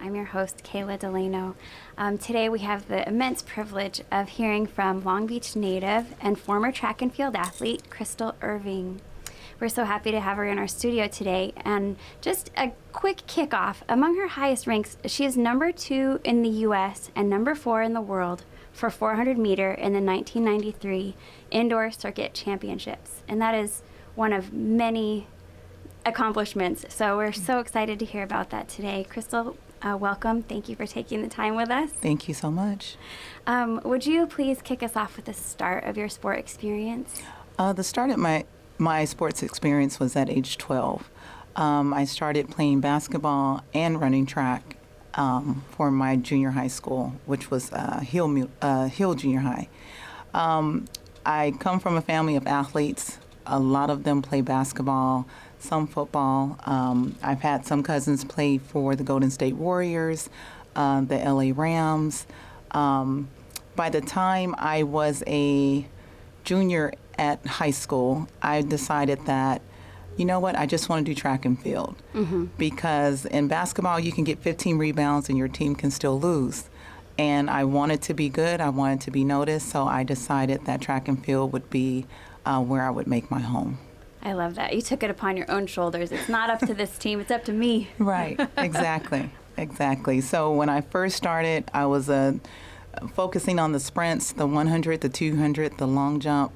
I'm your host, Kayla Delano. Today we have the immense privilege of hearing from Long Beach native and former track and field athlete, Crystal Irving. We're so happy to have her in our studio today. And just a quick kickoff, among her highest ranks, she is number 2 in the U.S. and number 4 in the world for 400 meter in the 1993 Indoor Circuit Championships. And that is one of many accomplishments. So we're so excited to hear about that today. Crystal, welcome. Thank you for taking the time with us. Thank you so much. Would you please kick us off with the start of your sport experience? The start of my sports experience was at age 12. I started playing basketball and running track for my junior high school, which was Hill Junior High. I come from a family of athletes. A lot of them play basketball, some football. I've had some cousins play for the Golden State Warriors, the LA Rams. By the time I was a junior at high school, I decided that, you know what, I just want to do track and field. Because in basketball, you can get 15 rebounds and your team can still lose. And I wanted to be good. I wanted to be noticed. So I decided that track and field would be where I would make my home. I love that. You took it upon your own shoulders. It's not up to this team. It's up to me. Right. Exactly. Exactly. So when I first started, I was focusing on the sprints, the 100, the 200, the long jump.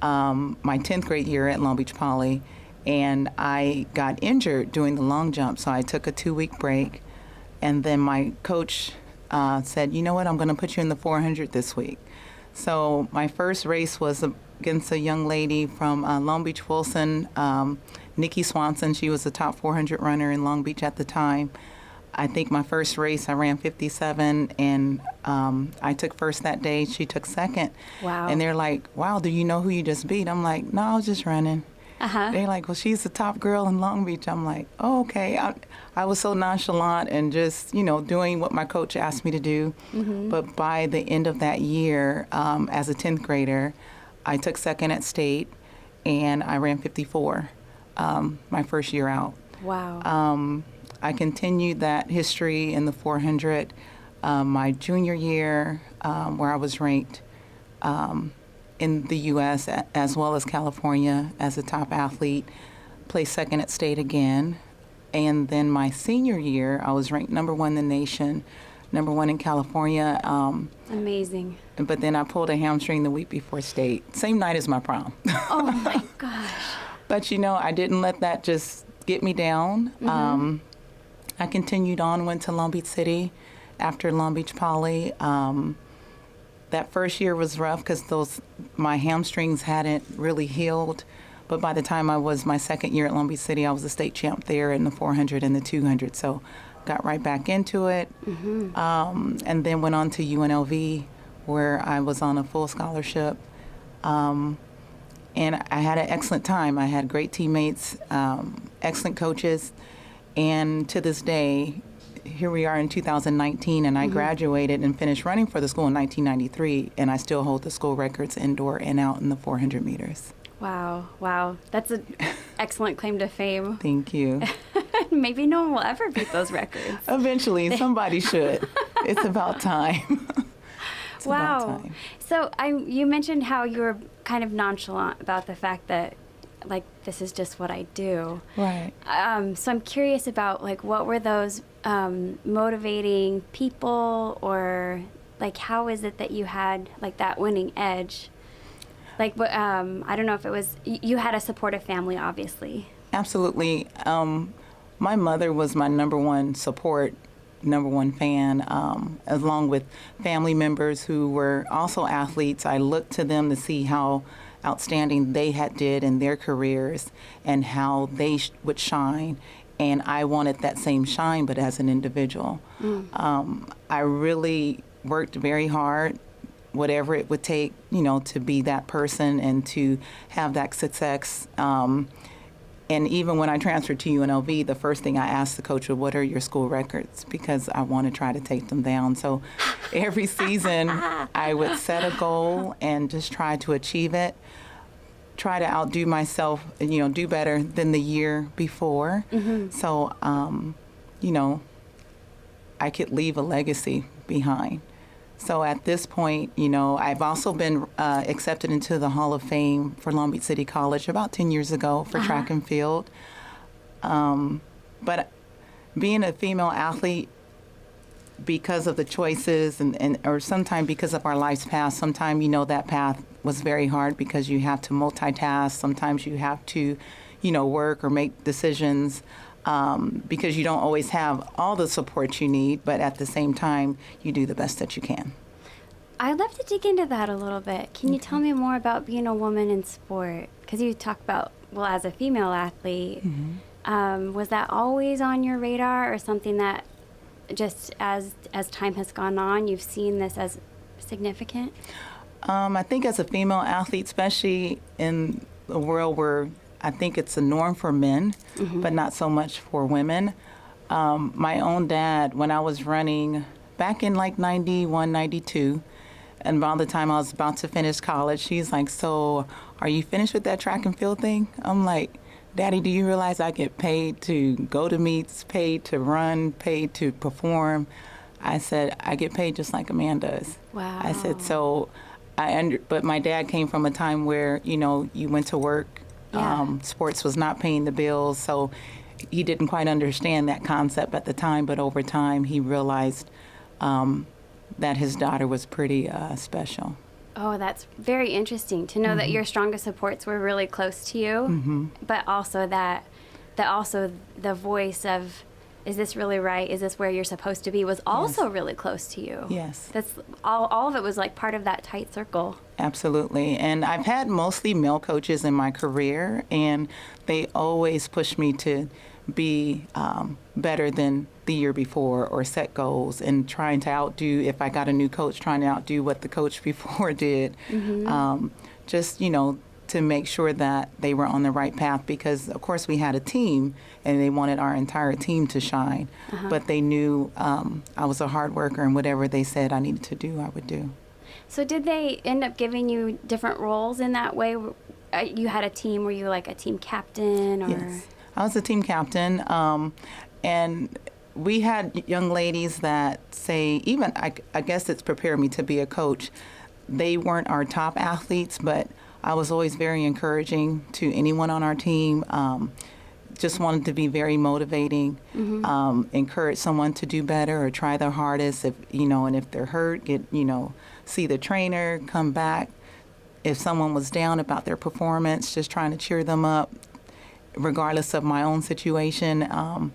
My 10th grade year at Long Beach Poly, and I got injured doing the long jump, so I took a 2-week break. And then my coach said, you know what, I'm going to put you in the 400 this week. So my first race was against a young lady from Long Beach Wilson, Nikki Swanson. She was the top 400 runner in Long Beach at the time. I think my first race, I ran 57, and I took first that day. She took second. Wow. And they're like, wow, do you know who you just beat? I'm like, no, I was just running. They're like, well, she's the top girl in Long Beach. I'm like, oh, okay. I was so nonchalant and just, doing what my coach asked me to do. But by the end of that year, as a 10th grader, I took second at state, and I ran 54 my first year out. Wow. I continued that history in the 400 my junior year, where I was ranked in the U.S. as well as California as a top athlete, placed second at state again. And then my senior year, I was ranked number 1 in the nation, number 1 in California. Amazing. But then I pulled a hamstring the week before state, same night as my prom. Oh, my gosh. But, I didn't let that just get me down. I continued on, went to Long Beach City after Long Beach Poly. That first year was rough because my hamstrings hadn't really healed. But by the time I was my second year at Long Beach City, I was a state champ there in the 400 and the 200. So got right back into it. And then went on to UNLV, where I was on a full scholarship. And I had an excellent time. I had great teammates, excellent coaches. And to this day, here we are in 2019, and I graduated and finished running for the school in 1993, and I still hold the school records indoor and out in the 400 meters. Wow. Wow. That's an excellent claim to fame. Thank you. Maybe no one will ever beat those records. Eventually, somebody should. It's about time. It's wow. about time. So you mentioned how you were kind of nonchalant about the fact that, like, this is just what I do. Right. So I'm curious about, like, what were those motivating people, or, like, how is it that you had, like, that winning edge? Like, I don't know if it was, you had a supportive family, obviously. Absolutely. My mother was my number 1 support, number 1 fan, along with family members who were also athletes. I looked to them to see how outstanding they did in their careers and how they would shine. And I wanted that same shine, but as an individual. I really worked very hard, whatever it would take, to be that person and to have that success. And even when I transferred to UNLV, the first thing I asked the coach was, what are your school records? Because I want to try to take them down. So every season I would set a goal and just try to achieve it, try to outdo myself, do better than the year before. So, I could leave a legacy behind. So at this point, I've also been accepted into the Hall of Fame for Long Beach City College about 10 years ago for track and field. But being a female athlete, because of the choices or sometimes because of our life's path, sometimes that path was very hard because you have to multitask. Sometimes you have to, work or make decisions because you don't always have all the support you need, but at the same time, you do the best that you can. I'd love to dig into that a little bit. Can you tell me more about being a woman in sport? Because you talk about, as a female athlete, was that always on your radar or something that just as time has gone on, you've seen this as significant? I think as a female athlete, especially in a world where I think it's a norm for men, but not so much for women. My own dad, when I was running back in like 91, 92, and around the time I was about to finish college, he's like, "So are you finished with that track and field thing?" I'm like, "Daddy, do you realize I get paid to go to meets, paid to run, paid to perform?" I said, "I get paid just like a man does." Wow. I said, but my dad came from a time where, you went to work. Yeah. Sports was not paying the bills, so he didn't quite understand that concept at the time, but over time he realized that his daughter was pretty special. Oh, that's very interesting to know that your strongest supports were really close to you, but also that also the voice of, is this really right? Is this where you're supposed to be? Was also really close to you. Yes. That's all of it was like part of that tight circle. Absolutely. And I've had mostly male coaches in my career, and they always push me to be better than the year before or set goals and trying to outdo, if I got a new coach, trying to outdo what the coach before did. Just, to make sure that they were on the right path because, of course, we had a team and they wanted our entire team to shine. But they knew I was a hard worker and whatever they said I needed to do, I would do. So did they end up giving you different roles in that way? You had a team, were you like a team captain? Or? Yes, I was a team captain. And we had young ladies that say, even I guess it's prepared me to be a coach. They weren't our top athletes, but I was always very encouraging to anyone on our team. Just wanted to be very motivating, encourage someone to do better or try their hardest. And if they're hurt, see the trainer, come back. If someone was down about their performance, just trying to cheer them up, regardless of my own situation.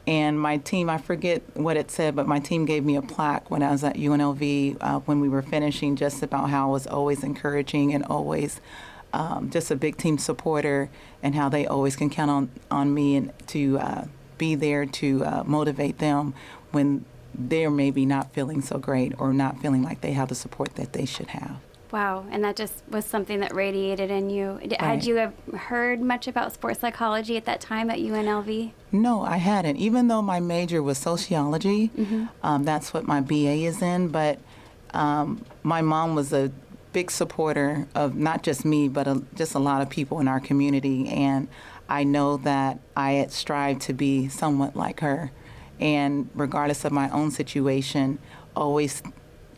And my team, I forget what it said, but my team gave me a plaque when I was at UNLV when we were finishing, just about how I was always encouraging and always just a big team supporter, and how they always can count on me and to be there to motivate them when they're maybe not feeling so great or not feeling like they have the support that they should have. Wow, and that just was something that radiated in you. Right. Had you heard much about sports psychology at that time at UNLV? No, I hadn't. Even though my major was sociology, that's what my BA is in, but my mom was a big supporter of not just me, but just a lot of people in our community, and I know that I had strived to be somewhat like her, and regardless of my own situation, always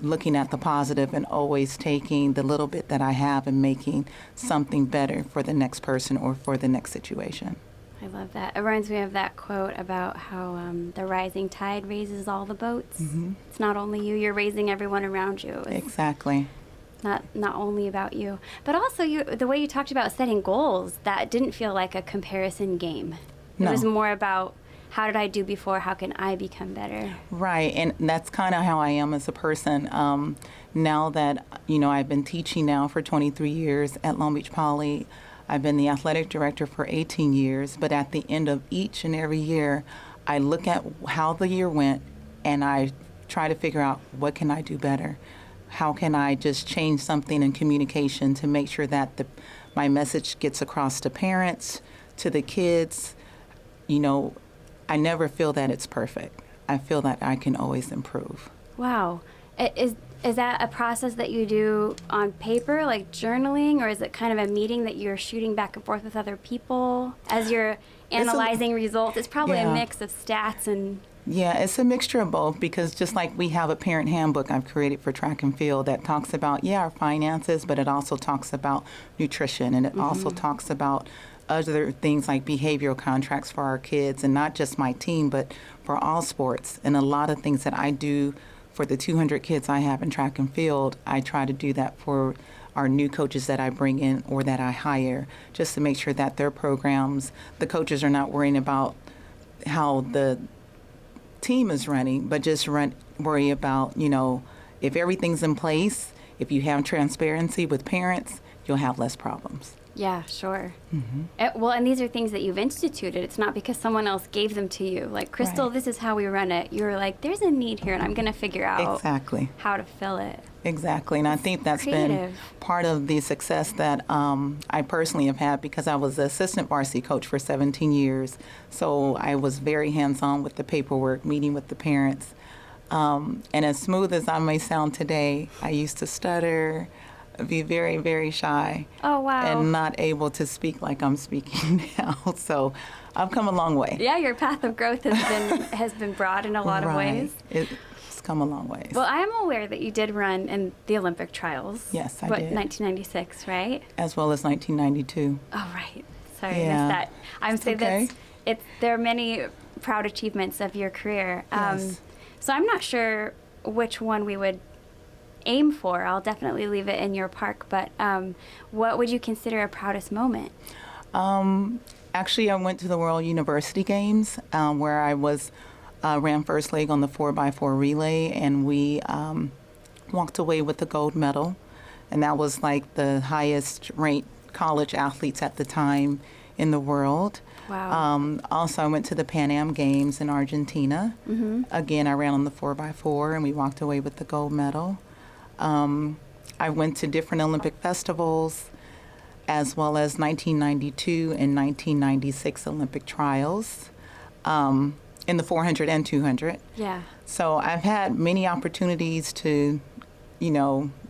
looking at the positive and always taking the little bit that I have and making something better for the next person or for the next situation. I love that. It reminds me of that quote about how the rising tide raises all the boats. It's not only you, you're raising everyone around you. It's Exactly. not only about you. But also the way you talked about setting goals, that didn't feel like a comparison game. It was more about, how did I do before? How can I become better? Right, and that's kind of how I am as a person. Now that, I've been teaching now for 23 years at Long Beach Poly. I've been the athletic director for 18 years, but at the end of each and every year, I look at how the year went and I try to figure out what can I do better? How can I just change something in communication to make sure that my message gets across to parents, to the kids? I never feel that it's perfect. I feel that I can always improve. Wow. Is that a process that you do on paper, like journaling, or is it kind of a meeting that you're shooting back and forth with other people as you're analyzing results? It's probably a mix of stats and... Yeah, it's a mixture of both because just like we have a parent handbook I've created for track and field that talks about, our finances, but it also talks about nutrition, and it also talks about other things like behavioral contracts for our kids, and not just my team, but for all sports. And a lot of things that I do for the 200 kids I have in track and field, I try to do that for our new coaches that I bring in or that I hire, just to make sure that their programs, the coaches are not worrying about how the team is running, but just worry about, if everything's in place, if you have transparency with parents, you'll have less problems. Yeah, sure. Well, and these are things that you've instituted. It's not because someone else gave them to you. Like, Crystal, this is how we run it. You're like, there's a need here, and I'm going to figure out how to fill it. Exactly. And I think that's been part of the success that I personally have had, because I was the assistant varsity coach for 17 years. So I was very hands-on with the paperwork, meeting with the parents. And as smooth as I may sound today, I used to stutter, be very, very shy. Oh, wow. And not able to speak like I'm speaking now. So I've come a long way. Yeah, your path of growth has been broad in a lot of ways. It's come a long ways. Well, I am aware that you did run in the Olympic trials. Yes, I did. 1996, right? As well as 1992. Oh, right. Sorry, I missed that. I'm saying that there are many proud achievements of your career. Yes. So I'm not sure which one we would aim for. I'll definitely leave it in your park, but what would you consider a proudest moment? Actually, I went to the World University Games where I ran first leg on the 4x4 relay, and we walked away with the gold medal, and that was like the highest ranked college athletes at the time in the world. Wow. Also, I went to the Pan Am Games in Argentina. Again, I ran on the 4x4, and we walked away with the gold medal. I went to different Olympic festivals, as well as 1992 and 1996 Olympic trials in the 400 and 200. Yeah. So I've had many opportunities to,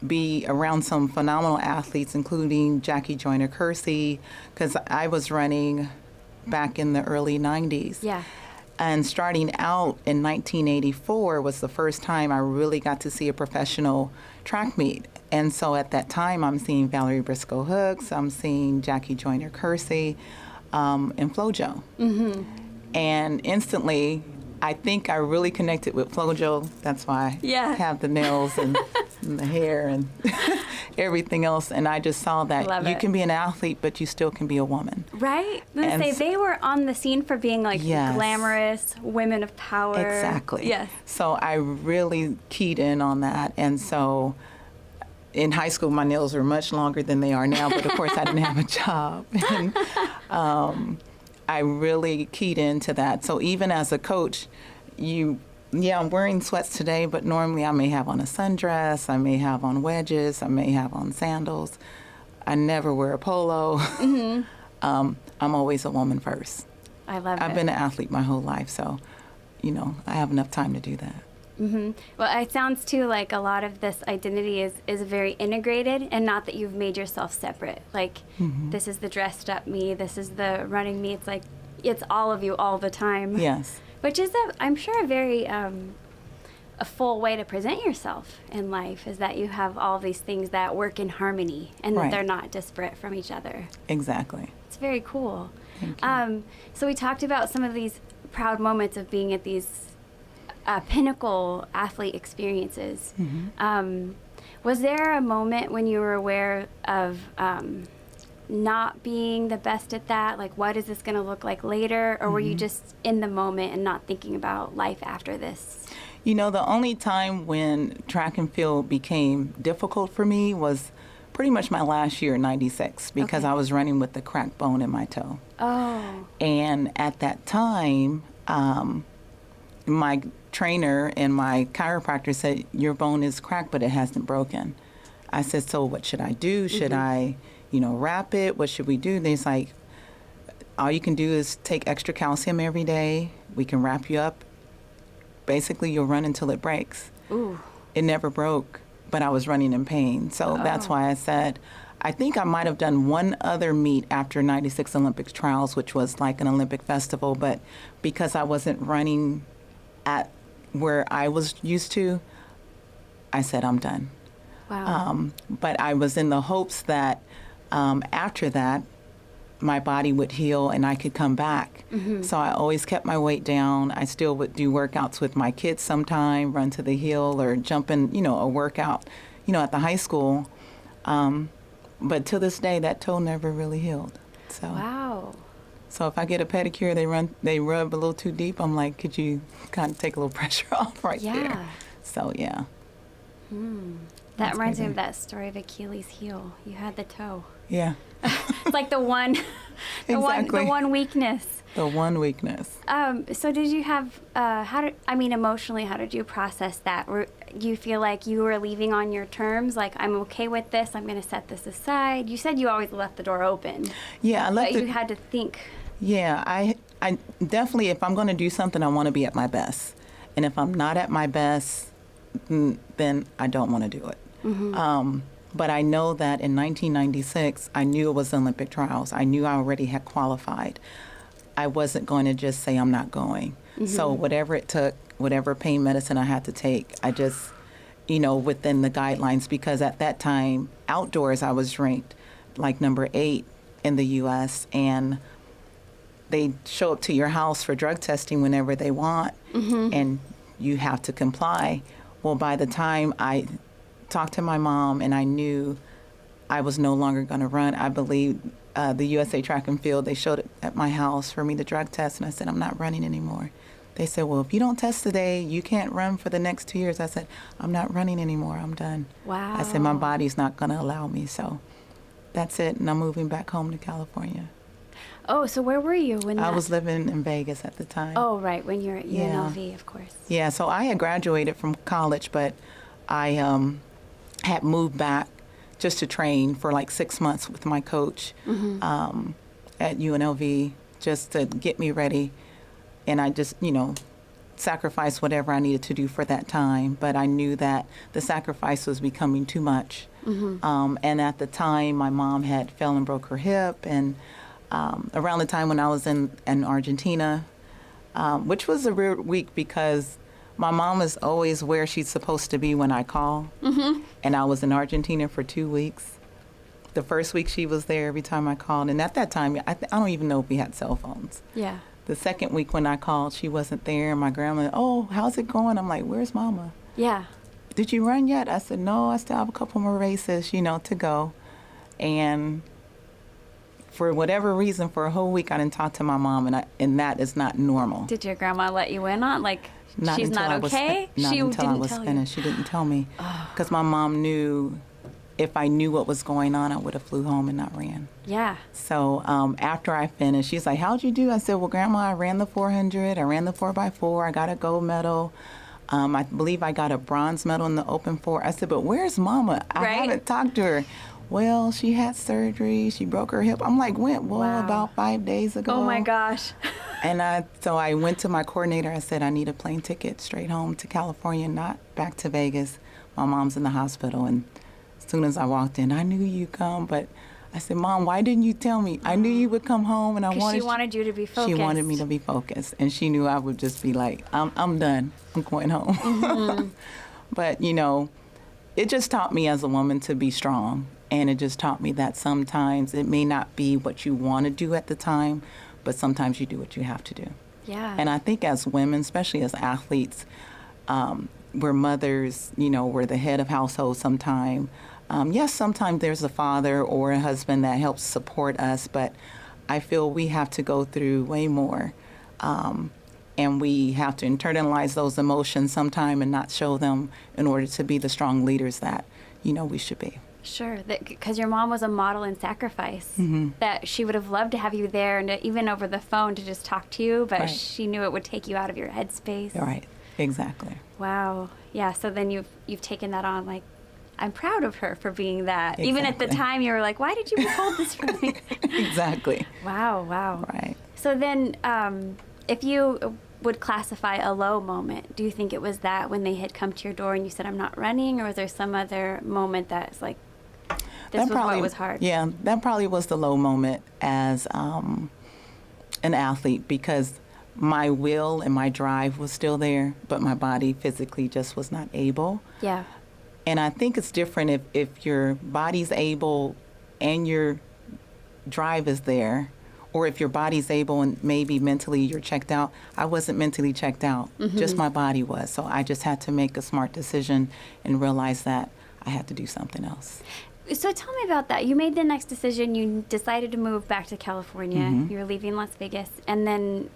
be around some phenomenal athletes, including Jackie Joyner-Kersee, because I was running back in the early 90s. Yeah. And starting out in 1984 was the first time I really got to see a professional track meet. And so at that time, I'm seeing Valerie Briscoe-Hooks, I'm seeing Jackie Joyner-Kersee, and FloJo. And instantly, I think I really connected with FloJo. That's why I have the nails and the hair and everything else. And I just saw that you can be an athlete, but you still can be a woman. Right? They were on the scene for being like glamorous women of power. Exactly. Yes. So I really keyed in on that. And so in high school, my nails were much longer than they are now, but of course I didn't have a job. And, I really keyed into that. So even as a coach, I'm wearing sweats today, but normally I may have on a sundress, I may have on wedges, I may have on sandals. I never wear a polo. I'm always a woman first. I love it. I've been an athlete my whole life, so, I have enough time to do that. Well, it sounds too like a lot of this identity is very integrated, and not that you've made yourself separate. Like, this is the dressed up me, this is the running me. It's like, it's all of you all the time. Yes. Which is, I'm sure, a very a full way to present yourself in life, is that you have all these things that work in harmony and that they're not disparate from each other. Exactly. It's very cool. Thank you. So we talked about some of these proud moments of being at these pinnacle athlete experiences. Was there a moment when you were aware of not being the best at that? Like, what is this going to look like later? Or were you just in the moment and not thinking about life after this? The only time when track and field became difficult for me was pretty much my last year in 96, because I was running with the cracked bone in my toe. Oh. And at that time, my trainer and my chiropractor said, your bone is cracked, but it hasn't broken. I said, so what should I do? Should I, wrap it? What should we do? And he's like, all you can do is take extra calcium every day. We can wrap you up. Basically, you'll run until it breaks. Ooh. It never broke, but I was running in pain. So that's why I said, I think I might have done one other meet after 96 Olympic trials, which was like an Olympic festival, but because I wasn't running at where I was used to, I said, I'm done. Wow. But I was in the hopes that after that, my body would heal and I could come back. So I always kept my weight down. I still would do workouts with my kids sometime, run to the hill or jump in, a workout, at the high school. But to this day, that toe never really healed. So, Wow. so if I get a pedicure, they rub a little too deep. I'm like, could you kind of take a little pressure off right there? Yeah. So yeah. That reminds me crazy. of that story of Achilles' heel. You had the toe. Yeah. It's like the one Exactly. weakness. The one weakness. So did you have, emotionally, how did you process that? You feel like you were leaving on your terms, like, I'm okay with this, I'm going to set this aside? You said you always left the door open. Yeah, I left But it. you had to think. Yeah, I definitely, if I'm going to do something, I want to be at my best. And if I'm not at my best, then I don't want to do it. But I know that in 1996, I knew it was Olympic trials. I knew I already had qualified. I wasn't going to just say I'm not going. So whatever it took, whatever pain medicine I had to take, I just, within the guidelines, because at that time, outdoors, I was ranked like number 8 in the U.S., and they show up to your house for drug testing whenever they want, and you have to comply. Well, by the time I talked to my mom and I knew I was no longer going to run, I believe the USA Track and Field, they showed it at my house for me to drug test, and I said, I'm not running anymore. They said, well, if you don't test today, you can't run for the next 2 years. I said, I'm not running anymore. I'm done. Wow. I said, my body's not going to allow me, so that's it, and I'm moving back home to California. Oh, so where were you when I that? was living in Vegas at the time. Oh, right, when you're at Yeah. UNLV, of course. Yeah, so I had graduated from college, but I had moved back just to train for like 6 months with my coach at UNLV just to get me ready. And I just, sacrificed whatever I needed to do for that time. But I knew that the sacrifice was becoming too much. And at the time, my mom had fell and broke her hip. And around the time when I was in Argentina, which was a weird week because my mom is always where she's supposed to be when I call. And I was in Argentina for 2 weeks. The first week she was there every time I called. And at that time, I don't even know if we had cell phones. Yeah. The second week when I called, she wasn't there. My grandma, oh, how's it going? I'm like, where's Mama? Yeah. Did you run yet? I said, no, I still have a couple more races, to go. And for whatever reason, for a whole week, I didn't talk to my mom, and that is not normal. Did your grandma let you in on, like, Not she's until not I was okay? Not She until I didn't was tell you? finished. She didn't tell me. Because my mom knew if I knew what was going on, I would have flew home and not ran. Yeah. So after I finished, she's like, how'd you do? I said, well, Grandma, I ran the 400. I ran the 4x4. I got a gold medal. I believe I got a bronze medal in the open 4. I said, but where's Mama? I Right. haven't talked to her. Well, she had surgery. She broke her hip. I'm like, when? Well, Wow. about 5 days ago. Oh, my gosh. And so I went to my coordinator. I said, I need a plane ticket straight home to California, not back to Vegas. My mom's in the hospital. And as soon as I walked in, I knew you'd come. But I said, Mom, why didn't you tell me? I knew you would come home, and I Because wanted. she wanted you to be focused. She wanted me to be focused, and she knew I would just be like, I'm done. I'm going home. But it just taught me as a woman to be strong, and it just taught me that sometimes it may not be what you want to do at the time, but sometimes you do what you have to do. Yeah. And I think as women, especially as athletes, we're mothers, we're the head of household sometime. Yes, sometimes there's a father or a husband that helps support us, but I feel we have to go through way more. And we have to internalize those emotions sometime and not show them in order to be the strong leaders that, we should be. Sure, because your mom was a model in sacrifice. That she would have loved to have you there, and even over the phone to just talk to you, but Right. she knew it would take you out of your headspace. Right, exactly. Wow. Yeah. So then you've taken that on. Like, I'm proud of her for being that. Even at the Exactly. time, you were like, "Why did you withhold this from me?" Exactly. Wow. Wow. Right. So then, if you would classify a low moment, do you think it was that when they had come to your door and you said, "I'm not running," or was there some other moment that's like, this was what was hard? Yeah, that probably was the low moment as an athlete, because my will and my drive was still there, but my body physically just was not able. Yeah. And I think it's different if your body's able and your drive is there, or if your body's able and maybe mentally you're checked out. I wasn't mentally checked out, just my body was. So I just had to make a smart decision and realize that I had to do something else. So tell me about that. You made the next decision. You decided to move back to California. You were leaving Las Vegas. And then,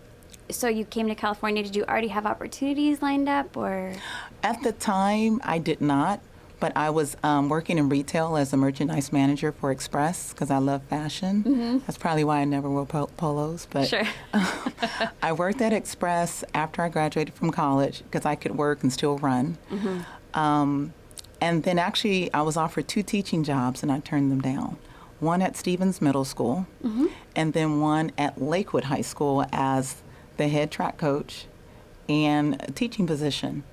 so you came to California. Did you already have opportunities lined up, or? At the time, I did not. But I was working in retail as a merchandise manager for Express because I love fashion. That's probably why I never wore polos. But sure. I worked at Express after I graduated from college because I could work and still run. And then actually I was offered 2 teaching jobs and I turned them down. One at Stevens Middle School and then one at Lakewood High School as the head track coach and a teaching position.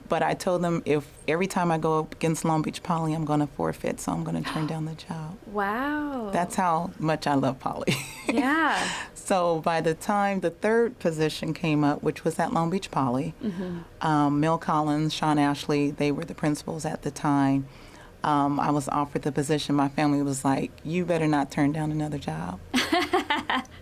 But I told them if every time I go up against Long Beach Poly, I'm going to forfeit, so I'm going to turn down the job. Wow. That's how much I love Poly. Yeah. So by the time the 3rd position came up, which was at Long Beach Poly, Mel Collins, Sean Ashley, they were the principals at the time. I was offered the position. My family was like, you better not turn down another job.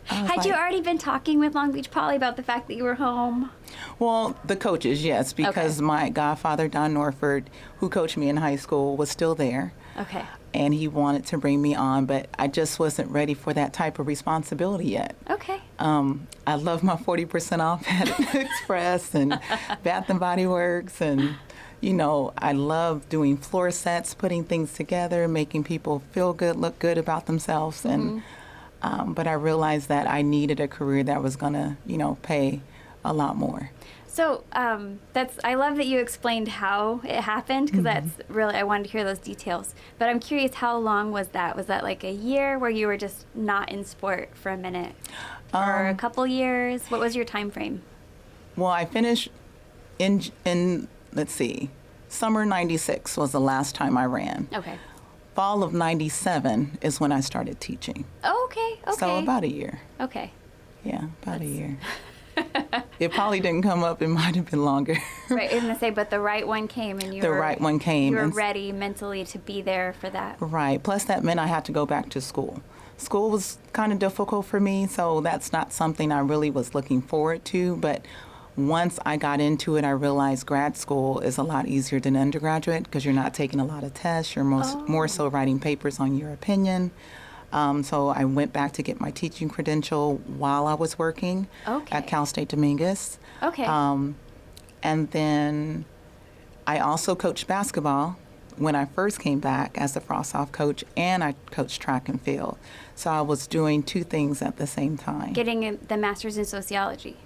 Had you already been talking with Long Beach Poly about the fact that you were home? Well, the coaches, yes, because my godfather, Don Norford, who coached me in high school, was still there. Okay. And he wanted to bring me on, but I just wasn't ready for that type of responsibility yet. Okay. I love my 40% off at Express and Bath and Body Works, and you know, I love doing floor sets, putting things together, making people feel good, look good about themselves, and but I realized that I needed a career that was gonna, you know, pay a lot more. So I love that you explained how it happened, because that's really, I wanted to hear those details. But I'm curious, how long was that? Was that like a year where you were just not in sport for a minute? Or a couple years? What was your time frame? Well, I finished in let's see, summer 96 was the last time I ran. Okay. Fall of 97 is when I started teaching. Oh, okay. So about a year. Okay. Yeah, about a year. It probably didn't come up. It might have been longer. Right, I was going to say, but the right one came, and the right one came. You were ready mentally to be there for that. Right. Plus, that meant I had to go back to school. School was kind of difficult for me, so that's not something I really was looking forward to. But once I got into it, I realized grad school is a lot easier than undergraduate because you're not taking a lot of tests. You're more so writing papers on your opinion. So I went back to get my teaching credential while I was working at Cal State Dominguez. Okay. And then I also coached basketball when I first came back as the frost-off coach, and I coached track and field. So I was doing 2 things at the same time. Getting the master's in sociology.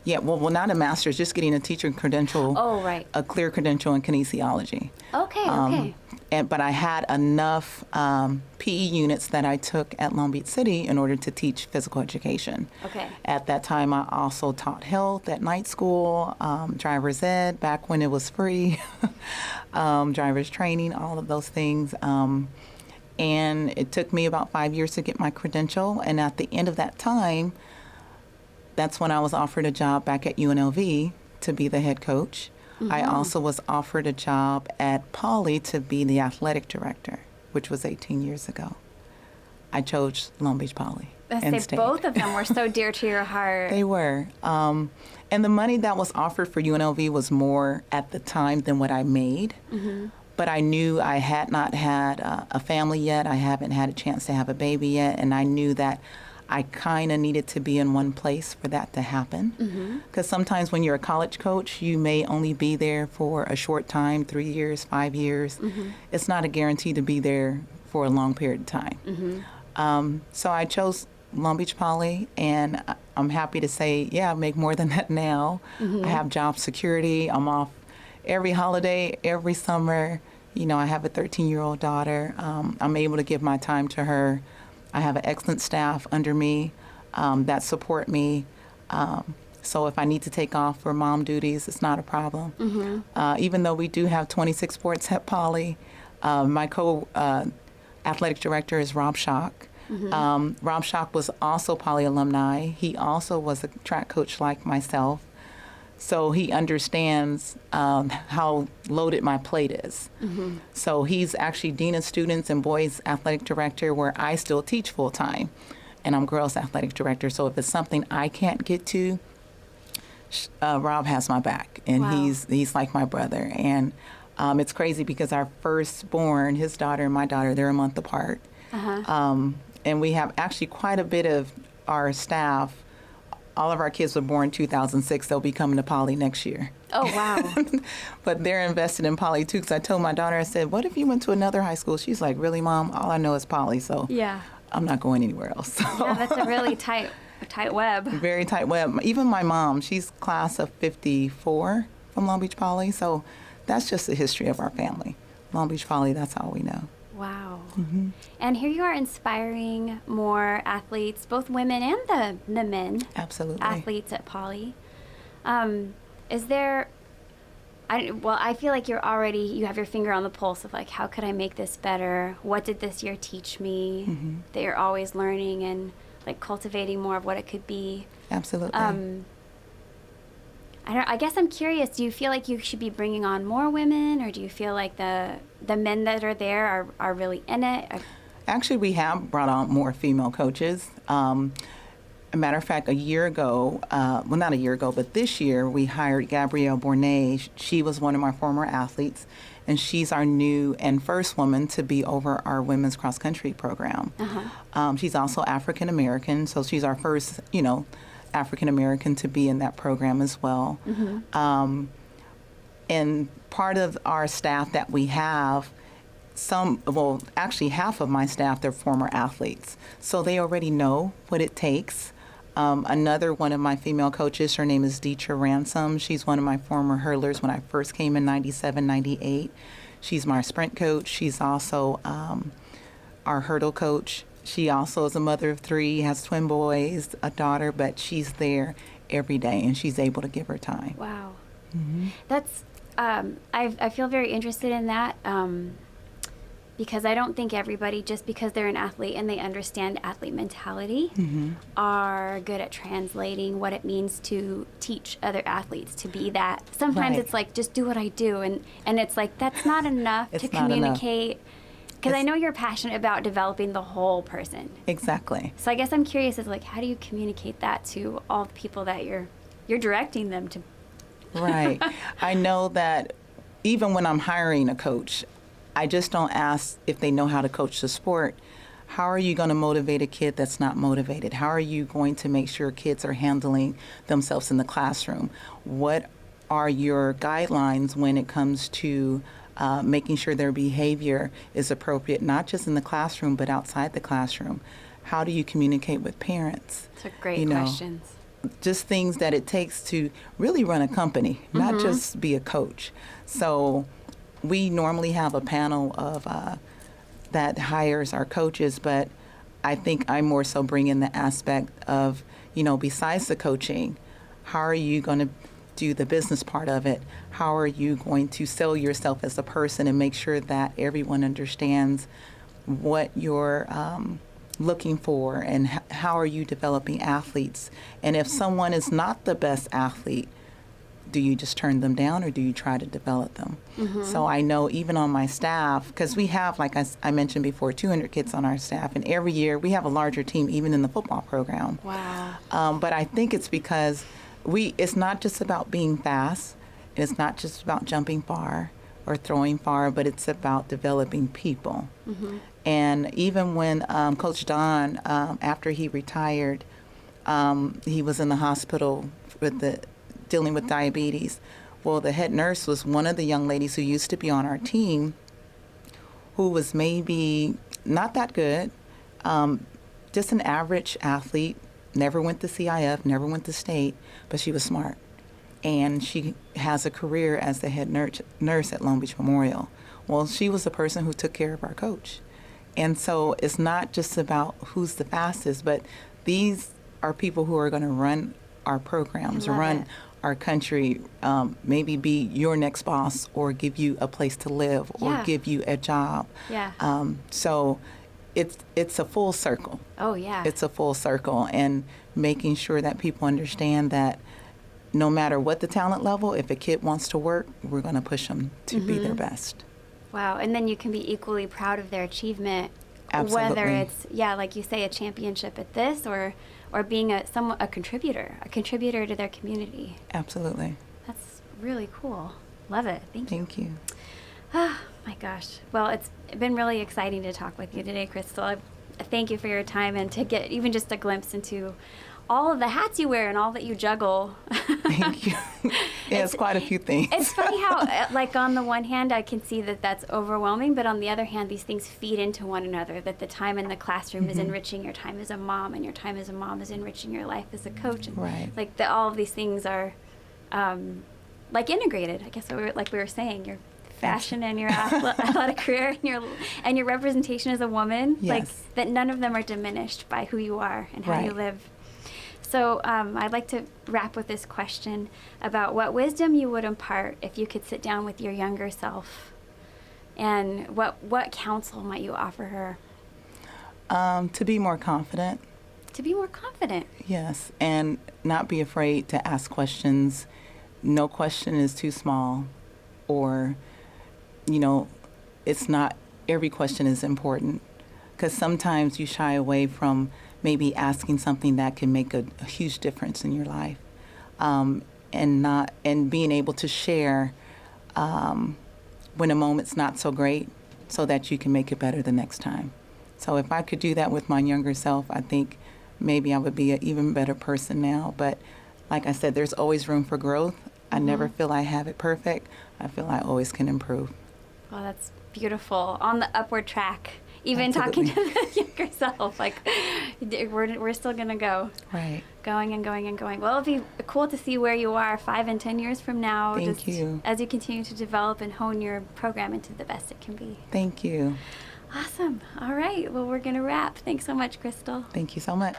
Yeah, well, not a master's, just getting a teacher credential. Oh, right. A clear credential in kinesiology. Okay. But I had enough PE units that I took at Long Beach City in order to teach physical education. Okay. At that time, I also taught health at night school, driver's ed back when it was free, driver's training, all of those things. And it took me about 5 years to get my credential. And at the end of that time, that's when I was offered a job back at UNLV to be the head coach. I also was offered a job at Poly to be the athletic director, which was 18 years ago. I chose Long Beach Poly. Both of them were so dear to your heart. They were. And the money that was offered for UNLV was more at the time than what I made. But I knew I had not had a family yet. I haven't had a chance to have a baby yet. And I knew that I kind of needed to be in one place for that to happen. Because sometimes when you're a college coach, you may only be there for a short time, 3 years, 5 years. It's not a guarantee to be there for a long period of time. So I chose Long Beach Poly, and I'm happy to say, I make more than that now. I have job security. I'm off every holiday, every summer. You know, I have a 13-year-old daughter. I'm able to give my time to her. I have an excellent staff under me that support me. So if I need to take off for mom duties, it's not a problem. Even though we do have 26 sports at Poly, my co-athletic director is Rob Schock. Rob Schock was also Poly alumni. He also was a track coach like myself. So he understands how loaded my plate is. So he's actually Dean of Students and Boys Athletic Director, where I still teach full time. And I'm Girls Athletic Director. So if it's something I can't get to, Rob has my back. And Wow. he's like my brother. And it's crazy because our firstborn, his daughter and my daughter, they're a month apart. And we have actually quite a bit of our staff. All of our kids were born 2006. They'll be coming to Poly next year. Oh, wow. But they're invested in Poly too. Because I told my daughter, I said, what if you went to another high school? She's like, really, Mom? All I know is Poly. So Yeah. I'm not going anywhere else. So. Yeah, that's a really tight web. Very tight web. Even my mom, she's class of 54 from Long Beach Poly. So that's just the history of our family. Long Beach Poly, that's all we know. Wow. And here you are inspiring more athletes, both women and the men. Absolutely. Athletes at Poly. Is there, I feel like you have your finger on the pulse of like, how could I make this better? What did this year teach me? That you're always learning and like cultivating more of what it could be. Absolutely. I guess I'm curious, do you feel like you should be bringing on more women, or do you feel like the men that are there are really in it? Actually, we have brought on more female coaches. A matter of fact, a year ago, well, not a year ago, but this year, we hired Gabrielle Bournet. She was one of my former athletes, and she's our new and first woman to be over our women's cross-country program. She's also African-American, so she's our first, African-American to be in that program as well. And part of our staff that we have, actually half of my staff, they're former athletes. So they already know what it takes. Another one of my female coaches, her name is Deetra Ransom. She's one of my former hurlers when I first came in 97, 98. She's my sprint coach. She's also our hurdle coach. She also is a mother of 3, has twin boys, a daughter, but she's there every day, and she's able to give her time. Wow. That's, I feel very interested in that because I don't think everybody, just because they're an athlete and they understand athlete mentality, are good at translating what it means to teach other athletes to be that. Sometimes Right. it's like, just do what I do, and it's like, that's not enough It's to not enough. communicate. Because I know you're passionate about developing the whole person. Exactly. So I guess I'm curious as like, how do you communicate that to all the people that you're directing them to? Right. I know that even when I'm hiring a coach, I just don't ask if they know how to coach the sport. How are you going to motivate a kid that's not motivated? How are you going to make sure kids are handling themselves in the classroom? What are your guidelines when it comes to making sure their behavior is appropriate, not just in the classroom, but outside the classroom? How do you communicate with parents? Those are great questions. Just things that it takes to really run a company, not just be a coach. So we normally have a panel of that hires our coaches, but I think I more so bring in the aspect of, besides the coaching, how are you going to do the business part of it? How are you going to sell yourself as a person and make sure that everyone understands what you're looking for, and how are you developing athletes? And if someone is not the best athlete, do you just turn them down, or do you try to develop them? So I know even on my staff, because we have, like I mentioned before, 200 kids on our staff, and every year we have a larger team even in the football program. Wow. But I think it's because it's not just about being fast, and it's not just about jumping far or throwing far, but it's about developing people. And even when Coach Don, after he retired, he was in the hospital dealing with diabetes. Well, the head nurse was one of the young ladies who used to be on our team, who was maybe not that good, just an average athlete, never went to CIF, never went to state, but she was smart. And she has a career as the head nurse at Long Beach Memorial. Well, she was the person who took care of our coach. And so it's not just about who's the fastest, but these are people who are going to run our programs, run our country, maybe be your next boss, or give you a place to live, or give you a job. Yeah. So it's a full circle. Oh, yeah. It's a full circle, and making sure that people understand that no matter what the talent level, if a kid wants to work, we're going to push them to be their best. Wow. And then you can be equally proud of their achievement, Absolutely. whether it's, yeah, like you say, a championship at this or being a contributor to their community. Absolutely. That's really cool. Love it. Thank you. Thank you. Oh, my gosh. Well, it's been really exciting to talk with you today, Crystal. Thank you for your time and to get even just a glimpse into all of the hats you wear and all that you juggle. Thank you. Yeah, it's quite a few things. It's funny how, like, on the one hand, I can see that that's overwhelming, but on the other hand, these things feed into one another, that the time in the classroom is enriching your time as a mom, and your time as a mom is enriching your life as a coach. And, Right. like, all of these things are, like, integrated. I guess like we were saying, your fashion and your athletic career and your representation as a woman, Yes. like, that none of them are diminished by who you are and how you Right. live. So I'd like to wrap with this question about what wisdom you would impart if you could sit down with your younger self, and what counsel might you offer her? To be more confident. To be more confident. Yes, and not be afraid to ask questions. No question is too small, or, it's not, every question is important, because sometimes you shy away from maybe asking something that can make a huge difference in your life, and being able to share when a moment's not so great, so that you can make it better the next time. So if I could do that with my younger self, I think maybe I would be an even better person now. But like I said, there's always room for growth. I never feel I have it perfect. I feel I always can improve. Well, that's beautiful. On the upward track. Even Absolutely. talking to the younger self, like, we're still going to go. Right. Going and going and going. Well, it'll be cool to see where you are 5 and 10 years from now. Thank you. As you continue to develop and hone your program into the best it can be. Thank you. Awesome. All right. Well, we're going to wrap. Thanks so much, Crystal. Thank you so much.